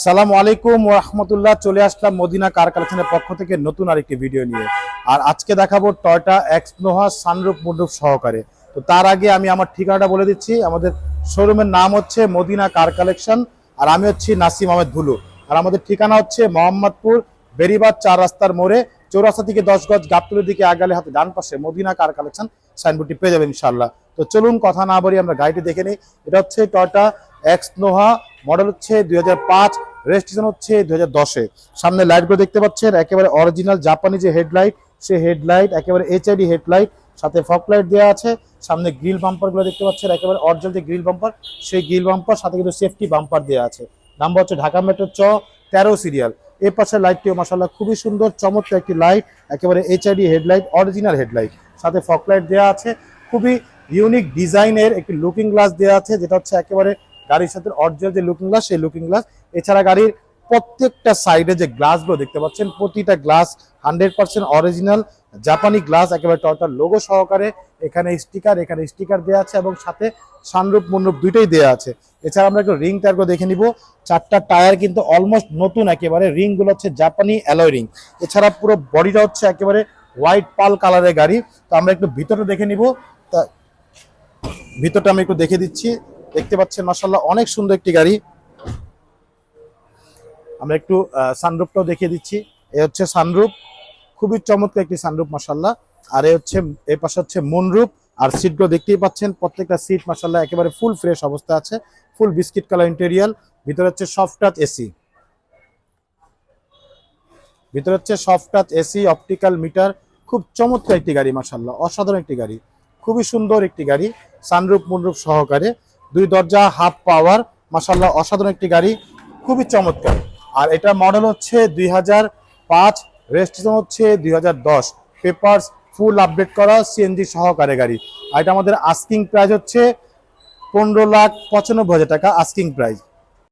সালামু আলাইকুম ওয়া রাহমাতুল্লাহ। চলে আসলাম মদিনা কার কালেকশনের পক্ষ থেকে নতুন আরেকটি ভিডিও নিয়ে। আর আজকে দেখাবো Toyota x Noha sunroof moonroof সহকারে। তো তার আগে আমি আমার ঠিকানাটা বলে দিচ্ছি। আমাদের শোরুমের নাম হচ্ছে মদিনা কার কালেকশন, আর আমি হচ্ছি নাসিম আহমেদ ভুলু। আর আমাদের ঠিকানা হচ্ছে মোহাম্মদপুর বেরিবাদ 4 রাস্তার মোড়ে, চৌরাস্তা থেকে 10 গজ গাবতলির দিকে আগালে হাতে ডান পাশে মদিনা কার কালেকশন সাইনবোর্ডটি পেয়ে যাবেন ইনশাআল্লাহ। তো চলুন কথা না বলি আমরা গাড়িটি দেখে নিই। এটা হচ্ছে টয়োটা এক্স নোহা, মডেল হচ্ছে 2005, রেজিস্ট্রেশন হচ্ছে 2010-এ। সামনে লাইটগুলো দেখতে পাচ্ছেন একেবারে অরিজিনাল জাপানি যে হেডলাইট, সেই হেডলাইট একেবারে এইচআইডি হেডলাইট, সাথে ফগ লাইট দেওয়া আছে। সামনে গ্রিল বাম্পারগুলো দেখতে পাচ্ছেন একেবারে অরিজিনাল যে গ্রিল বাম্পার, সেই গ্রিল বাম্পার সাথে কিন্তু সেফটি বাম্পার দেওয়া আছে। নাম্বার হচ্ছে ঢাকা মেট্রো 13 সিরিয়াল। এই পাশের লাইটটিও মাশাআল্লাহ খুবই সুন্দর চমৎকার একটি লাইট, একেবারে এইচআইডি হেডলাইট, অরিজিনাল হেডলাইট, সাথে ফগ লাইট দেওয়া আছে। খুবই ইউনিক ডিজাইনের একটি লুকিং গ্লাস দেওয়া আছে, যেটা হচ্ছে একেবারে গাড়ির সাথে অরিজিনাল যে লুকিং গ্লাস, সেই লুকিং গ্লাস। এছাড়া গাড়ির প্রত্যেকটা সাইডে যে গ্লাসগুলো দেখতে পাচ্ছেন, প্রতিটা গ্লাস 100% অরিজিনাল জাপানি গ্লাস, একেবারে টয়োটার লোগো সহকারে। এখানে স্টিকার দেওয়া আছে এবং সাথে সানরুফ মুনরুফ দুইটাই দেওয়া আছে। এছাড়া আমরা একটু রিং টায়ারগুলো দেখে নিব। 4টা টায়ার কিন্তু অলমোস্ট নতুন, একেবারে রিংগুলো হচ্ছে জাপানি অ্যালয় রিং। এছাড়া পুরো বডিটা হচ্ছে একেবারে হোয়াইট পাল কালারের গাড়ি। তো আমরা একটু ভিতরটা দেখে নিব। তা ভিতরটা আমি একটু দেখে দিচ্ছি। দেখতে পাচ্ছেন মাশাআল্লাহ অনেক সুন্দর একটি গাড়ি। আমরা একটু সানরুফটাও দেখিয়ে দিচ্ছি। এ হচ্ছে সানরুফ, খুবই চমৎকার একটি সানরুফ মাশাআল্লাহ। আর এই পাশে হচ্ছে মুনরুফ। আর সিটগুলো দেখতেই পাচ্ছেন, প্রত্যেকটা সিট মাশাআল্লাহ একেবারে ফুল ফ্রেশ অবস্থা আছে, ফুল বিস্কিট কালার ইন্টেরিয়াল। ভিতরে হচ্ছে soft touch AC, optical metre. খুব চমৎকার একটি গাড়ি মাশাআল্লাহ, অসাধারণ একটি গাড়ি, খুবই সুন্দর একটি গাড়ি, সানরুফ মুনরুফ সহকারে, 2 দরজা হাফ পাওয়ার, মাশাআল্লাহ অসাধারণ একটি গাড়ি, খুবই চমৎকার। আর এটা মডেল হচ্ছে 2005, রেজিস্ট্রেশন হচ্ছে 2010, পেপারস ফুল আপডেট করা, সিএনজি সহকারে গাড়ি। আর এটা আমাদের আস্কিং প্রাইস হচ্ছে 15,95,000 টাকা আস্কিং প্রাইস।